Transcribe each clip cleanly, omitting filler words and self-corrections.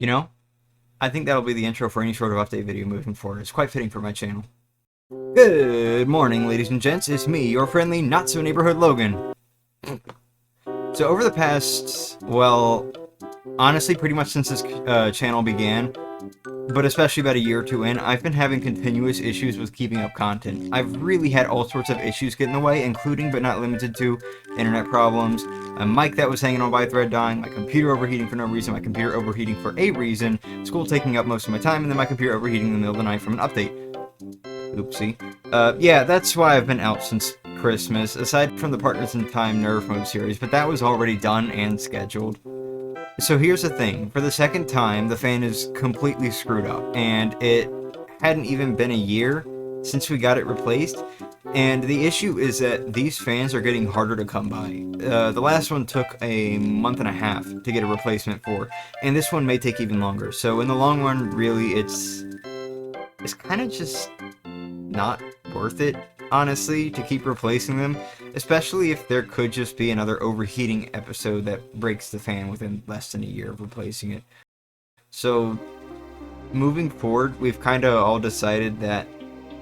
You know, I think that'll be the intro for any sort of update video moving forward. It's quite fitting for my channel. Good morning, ladies and gents. It's me, your friendly, not-so-neighborhood Logan. So over the past, well, honestly, pretty much since this channel began, but especially about a year or two in, I've been having continuous issues with keeping up content. I've really had all sorts of issues get in the way, including but not limited to internet problems, a mic that was hanging on by a thread dying, my computer overheating for no reason, my computer overheating for a reason, school taking up most of my time, and then my computer overheating in the middle of the night from an update. Oopsie. Yeah, that's why I've been out since Christmas, aside from the Partners in Time Nerf Mode series, but that was already done and scheduled. So here's the thing, for the second time, the fan is completely screwed up, and it hadn't even been a year since we got it replaced, and the issue is that these fans are getting harder to come by. The last one took a month and a half to get a replacement for, and this one may take even longer, so in the long run, really, it's kind of just not worth it, honestly, to keep replacing them, especially if there could just be another overheating episode that breaks the fan within less than a year of replacing it. So, moving forward, we've kind of all decided that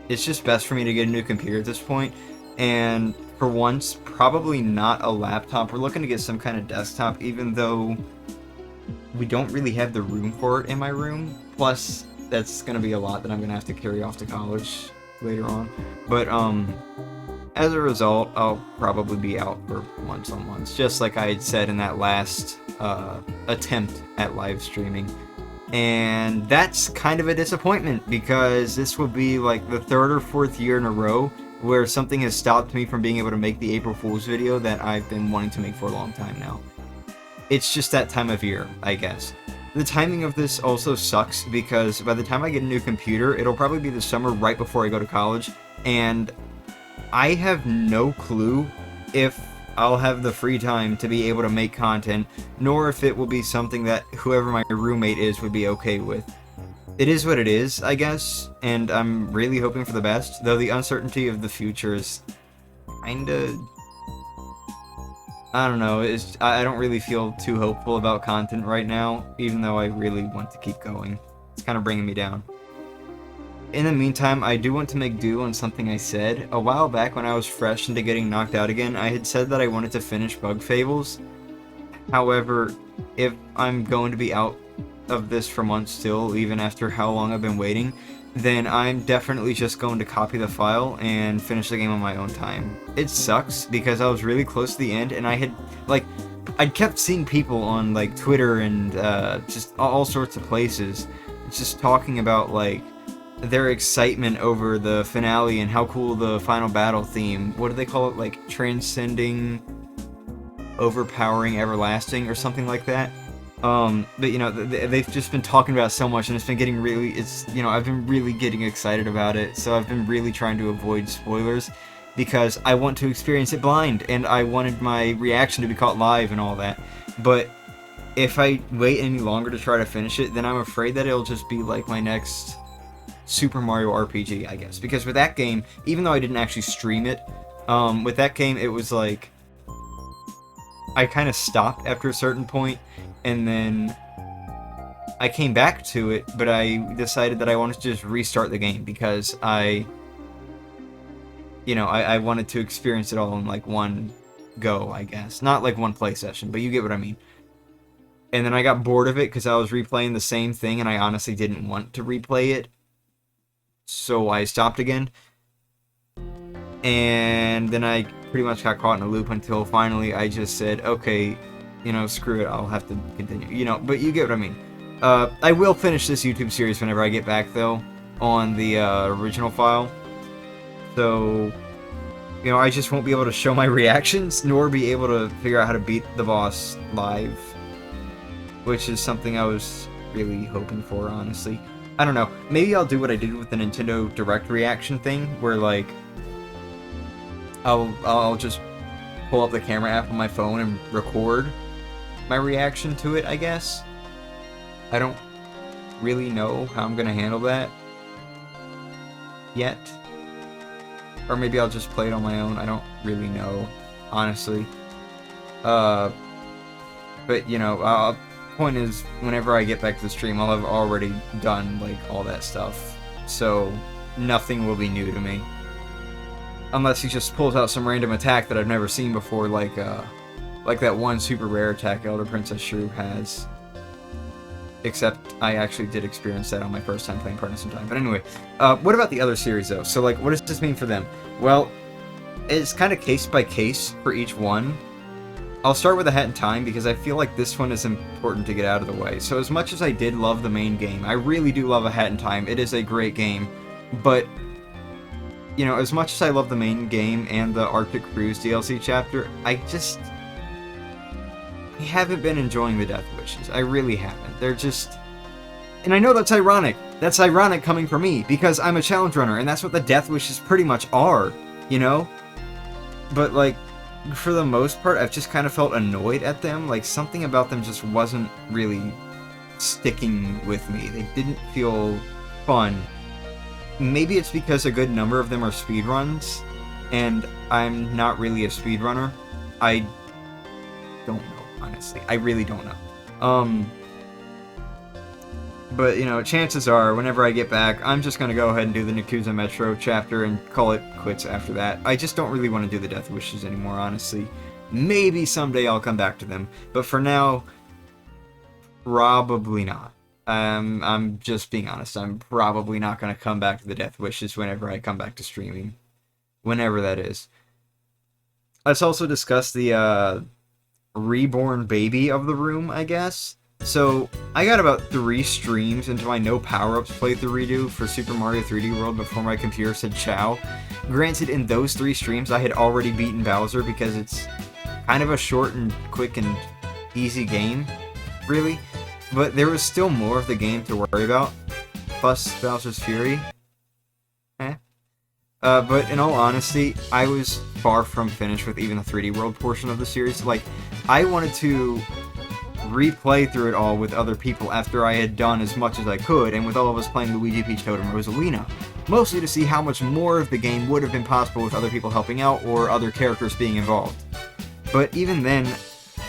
it's just best for me to get a new computer at this point, and for once, probably not a laptop. We're looking to get some kind of desktop, even though we don't really have the room for it in my room, plus that's going to be a lot that I'm going to have to carry off to college later on. But as a result, I'll probably be out for months on months, just like I had said in that last attempt at live streaming. And that's kind of a disappointment, because this will be like the third or fourth year in a row where something has stopped me from being able to make the April Fool's video that I've been wanting to make for a long time now. It's just that time of year, I guess. The timing of this also sucks, because by the time I get a new computer, it'll probably be the summer right before I go to college, and I have no clue if I'll have the free time to be able to make content, nor if it will be something that whoever my roommate is would be okay with. It is what it is, I guess, and I'm really hoping for the best, though the uncertainty of the future is kinda... I don't know, I don't really feel too hopeful about content right now, even though I really want to keep going. It's kind of bringing me down. In the meantime, I do want to make do on something I said. A while back when I was fresh into getting knocked out again, I had said that I wanted to finish Bug Fables. However, if I'm going to be out of this for months still, even after how long I've been waiting, then I'm definitely just going to copy the file and finish the game on my own time. It sucks, because I was really close to the end, and I had, like, I'd kept seeing people on, like, Twitter and, just all sorts of places, just talking about, like, their excitement over the finale and how cool the final battle theme, what do they call it, like, transcending, overpowering, everlasting, or something like that. But, you know, they've just been talking about it so much, and it's been getting really, you know, I've been really getting excited about it, so I've been really trying to avoid spoilers, because I want to experience it blind, and I wanted my reaction to be caught live and all that. But if I wait any longer to try to finish it, then I'm afraid that it'll just be like my next Super Mario RPG, I guess. Because with that game, even though I didn't actually stream it, with that game, it was like, I kind of stopped after a certain point, and then I came back to it, but I decided that I wanted to just restart the game, because I wanted to experience it all in, like, one go, I guess. Not, like, one play session, but you get what I mean. And then I got bored of it, because I was replaying the same thing, and I honestly didn't want to replay it. So I stopped again. And then I pretty much got caught in a loop until finally I just said, okay, you know, screw it, I'll have to continue. You know, but you get what I mean. I will finish this YouTube series whenever I get back, though, on the original file. So, you know, I just won't be able to show my reactions, nor be able to figure out how to beat the boss live. Which is something I was really hoping for, honestly. I don't know, maybe I'll do what I did with the Nintendo Direct reaction thing, where, like, I'll just pull up the camera app on my phone and record my reaction to it, I guess. I don't really know how I'm gonna handle that yet. Or maybe I'll just play it on my own, I don't really know, honestly. But, you know, point is, whenever I get back to the stream, I'll have already done, like, all that stuff. So, nothing will be new to me. Unless he just pulls out some random attack that I've never seen before, like that one super rare attack Elder Princess Shrew has. Except, I actually did experience that on my first time playing Partners in Time. But anyway, what about the other series, though? So, like, what does this mean for them? Well, it's kind of case by case for each one. I'll start with A Hat in Time, because I feel like this one is important to get out of the way. So, as much as I did love the main game, I really do love A Hat in Time. It is a great game. But, you know, as much as I love the main game and the Arctic Cruise DLC chapter, I haven't been enjoying the Death Wishes. I really haven't. They're just... And I know that's ironic. That's ironic coming from me, because I'm a challenge runner, and that's what the Death Wishes pretty much are, you know? But, like, for the most part, I've just kind of felt annoyed at them. Like, something about them just wasn't really sticking with me. They didn't feel fun. Maybe it's because a good number of them are speedruns, and I'm not really a speedrunner. I don't know. Honestly, I really don't know. But, you know, chances are, whenever I get back, I'm just gonna go ahead and do the Nakuza Metro chapter and call it quits after that. I just don't really want to do the Death Wishes anymore, honestly. Maybe someday I'll come back to them, but for now, probably not. I'm just being honest, I'm probably not gonna come back to the Death Wishes whenever I come back to streaming. Whenever that is. Let's also discuss the, Reborn baby of the room, I guess. So, I got about 3 streams into my no power-ups playthrough redo for Super Mario 3D World before my computer said ciao. Granted, in those 3 streams, I had already beaten Bowser because it's kind of a short and quick and easy game, really. But there was still more of the game to worry about, plus Bowser's Fury. But in all honesty, I was far from finished with even the 3D World portion of the series. Like, I wanted to replay through it all with other people after I had done as much as I could, and with all of us playing Luigi, Peach, Toad, and Rosalina. Mostly to see how much more of the game would have been possible with other people helping out, or other characters being involved. But even then,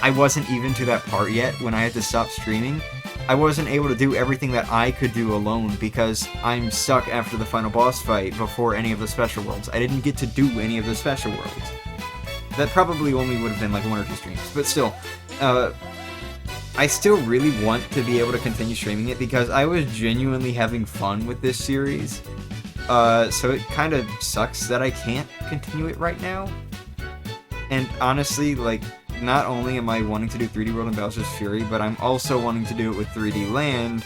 I wasn't even to that part yet when I had to stop streaming. I wasn't able to do everything that I could do alone because I'm stuck after the final boss fight before any of the special worlds. I didn't get to do any of the special worlds. That probably only would have been like 1 or 2 streams, but still, I still really want to be able to continue streaming it because I was genuinely having fun with this series. So it kind of sucks that I can't continue it right now. And honestly, like, not only am I wanting to do 3D World and Bowser's Fury, but I'm also wanting to do it with 3D Land,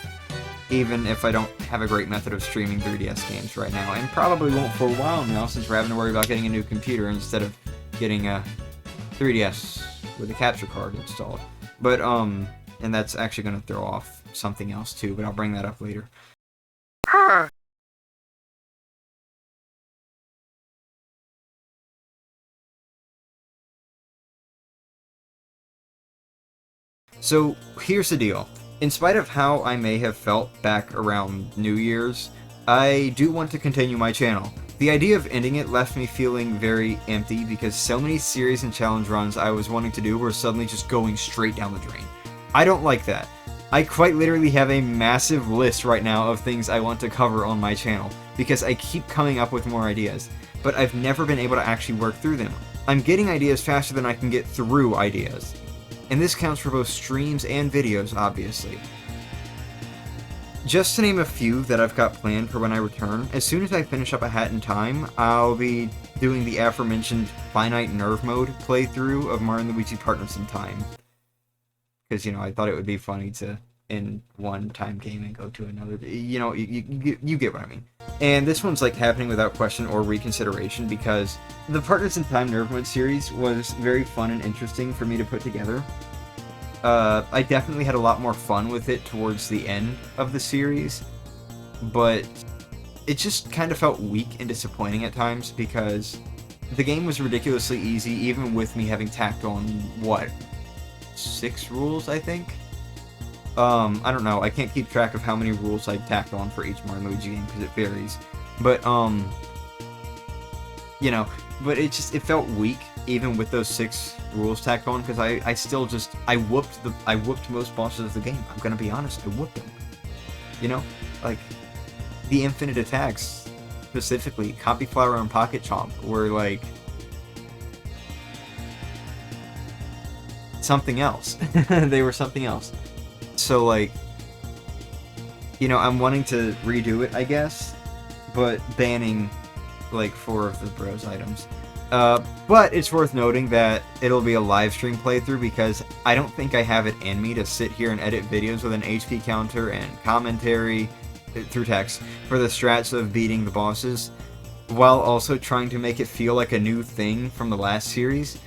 even if I don't have a great method of streaming 3DS games right now, and probably won't for a while now, since we're having to worry about getting a new computer instead of getting a 3DS with a capture card installed. But, and that's actually going to throw off something else too, but I'll bring that up later. So, here's the deal. In spite of how I may have felt back around New Year's, I do want to continue my channel. The idea of ending it left me feeling very empty because so many series and challenge runs I was wanting to do were suddenly just going straight down the drain. I don't like that. I quite literally have a massive list right now of things I want to cover on my channel, because I keep coming up with more ideas, but I've never been able to actually work through them. I'm getting ideas faster than I can get through ideas. And this counts for both streams and videos, obviously. Just to name a few that I've got planned for when I return, as soon as I finish up A Hat in Time, I'll be doing the aforementioned Finite Nerve Mode playthrough of Mario & Luigi Partners in Time. Because, you know, I thought it would be funny to end one time game and go to another. You know, you get what I mean. And this one's like happening without question or reconsideration because the Partners in Time Nerve Mode series was very fun and interesting for me to put together. I definitely had a lot more fun with it towards the end of the series, but it just kind of felt weak and disappointing at times because the game was ridiculously easy even with me having tacked on, what, 6 rules, I think? I don't know, I can't keep track of how many rules I've tacked on for each Mario & Luigi game because it varies. But, you know, but it felt weak even with those 6 rules tacked on, because I still just, I whooped most bosses of the game. I'm gonna be honest, I whooped them. You know, like, the infinite attacks, specifically, Copy Flower and Pocket Chomp, were like something else. They were something else. So, like, you know, I'm wanting to redo it, I guess, but banning, like, 4 of the bros items. But it's worth noting that it'll be a live stream playthrough, because I don't think I have it in me to sit here and edit videos with an HP counter and commentary through text for the strats of beating the bosses, while also trying to make it feel like a new thing from the last series.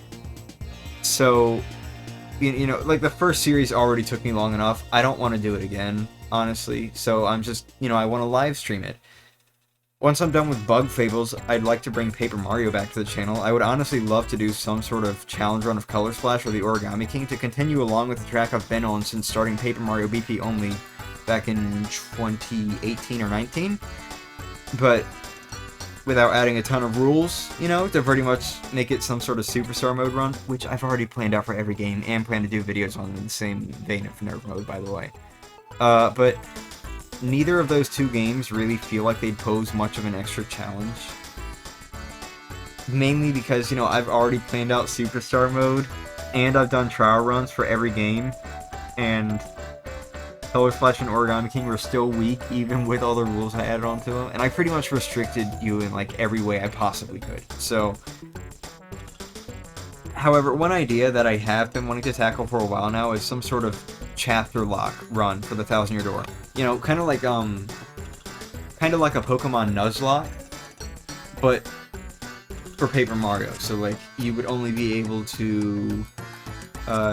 So, you know, like, the first series already took me long enough. I don't want to do it again, honestly. So I'm just, you know, I want to live stream it. Once I'm done with Bug Fables, I'd like to bring Paper Mario back to the channel. I would honestly love to do some sort of challenge run of Color Splash or the Origami King to continue along with the track I've been on since starting Paper Mario BP only back in 2018 or 19. But without adding a ton of rules, you know, to pretty much make it some sort of Superstar mode run, which I've already planned out for every game and plan to do videos on in the same vein of Nerve mode, by the way. But neither of those 2 games really feel like they'd pose much of an extra challenge. Mainly because, you know, I've already planned out Superstar mode, and I've done trial runs for every game, and Color Splash and Origami King were still weak, even with all the rules I added onto them, and I pretty much restricted you in, like, every way I possibly could. So, however, one idea that I have been wanting to tackle for a while now is some sort of Chapterlocke run for the 1,000-Year Door. You know, kind of like a Pokemon Nuzlocke, but for Paper Mario. So, like, you would only be able to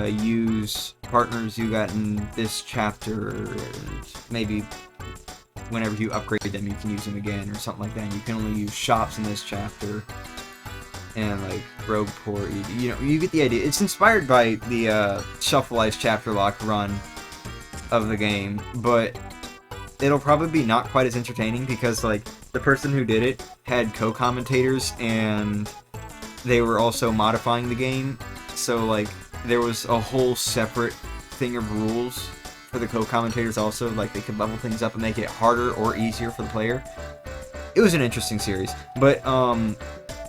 use partners you got in this chapter, and maybe whenever you upgrade them, you can use them again, or something like that. And you can only use shops in this chapter, and, like, Rogueport, you know, you get the idea. It's inspired by the Shuffleize Chapterlocke run of the game, but it'll probably be not quite as entertaining, because, like, the person who did it had co-commentators, and they were also modifying the game, so, like, there was a whole separate thing of rules for the co-commentators also. Like, they could level things up and make it harder or easier for the player. It was an interesting series, but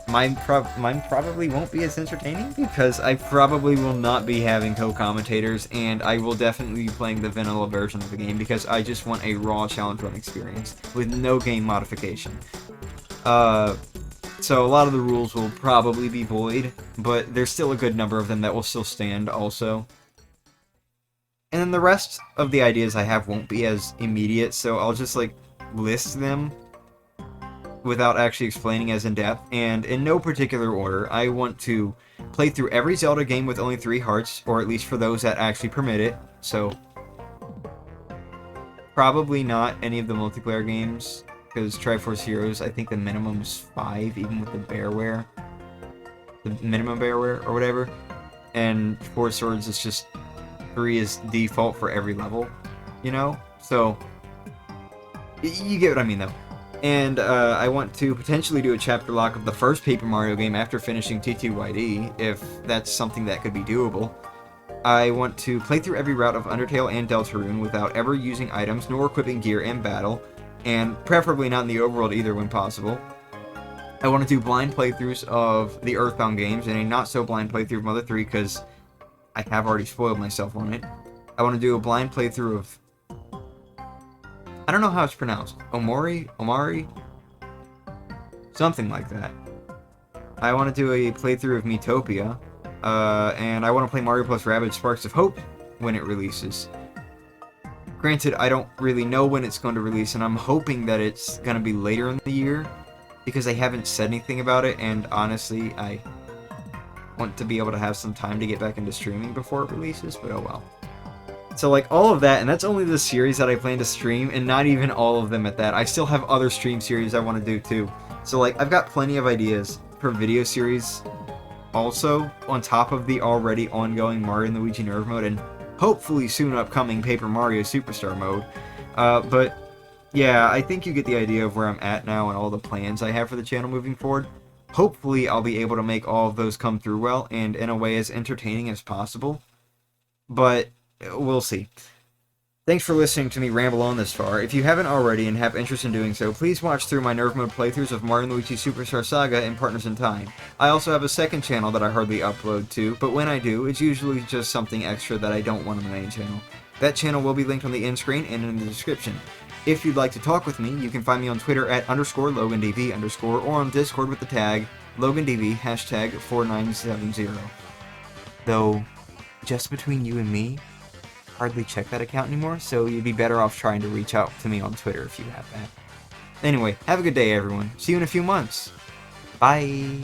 mine probably won't be as entertaining, because I probably will not be having co-commentators, and I will definitely be playing the vanilla version of the game, because I just want a raw challenge run experience with no game modification. So a lot of the rules will probably be void, but there's still a good number of them that will still stand also. And then the rest of the ideas I have won't be as immediate, so I'll just, like, list them without actually explaining as in depth, and in no particular order. I want to play through every Zelda game with only 3 hearts, or at least for those that actually permit it. So probably not any of the multiplayer games, because Triforce Heroes, I think the minimum is 5, even with the bearware. The minimum bearware, or whatever. And 4 Swords is just 3 is default for every level, you know? So, you get what I mean, though. And I want to potentially do a chapter lock of the first Paper Mario game after finishing TTYD, if that's something that could be doable. I want to play through every route of Undertale and Deltarune without ever using items nor equipping gear in battle, and preferably not in the overworld either when possible. I want to do blind playthroughs of the Earthbound games and a not-so-blind playthrough of Mother 3, because I have already spoiled myself on it. I want to do a blind playthrough of... I don't know how it's pronounced. Omari? Something like that. I want to do a playthrough of Miitopia. And I want to play Mario plus Rabbids Sparks of Hope when it releases. Granted, I don't really know when it's going to release, and I'm hoping that it's going to be later in the year, because they haven't said anything about it, and honestly, I want to be able to have some time to get back into streaming before it releases, but oh well. So, like, all of that, and that's only the series that I plan to stream, and not even all of them at that. I still have other stream series I want to do, too. So, like, I've got plenty of ideas for video series also, on top of the already ongoing Mario & Luigi Nerve mode, and hopefully soon upcoming Paper Mario Superstar mode. But, yeah, I think you get the idea of where I'm at now and all the plans I have for the channel moving forward. Hopefully I'll be able to make all of those come through well and in a way as entertaining as possible. But we'll see. Thanks for listening to me ramble on this far. If you haven't already and have interest in doing so, please watch through my Nerve Mode playthroughs of Mario & Luigi Superstar Saga and Partners in Time. I also have a second channel that I hardly upload to, but when I do, it's usually just something extra that I don't want on the main channel. That channel will be linked on the end screen and in the description. If you'd like to talk with me, you can find me on Twitter at _LoganDV_ or on Discord with the tag LoganDV #4970. Though, just between you and me, hardly check that account anymore, so you'd be better off trying to reach out to me on Twitter if you have that. Anyway, have a good day, everyone. See you in a few months. Bye!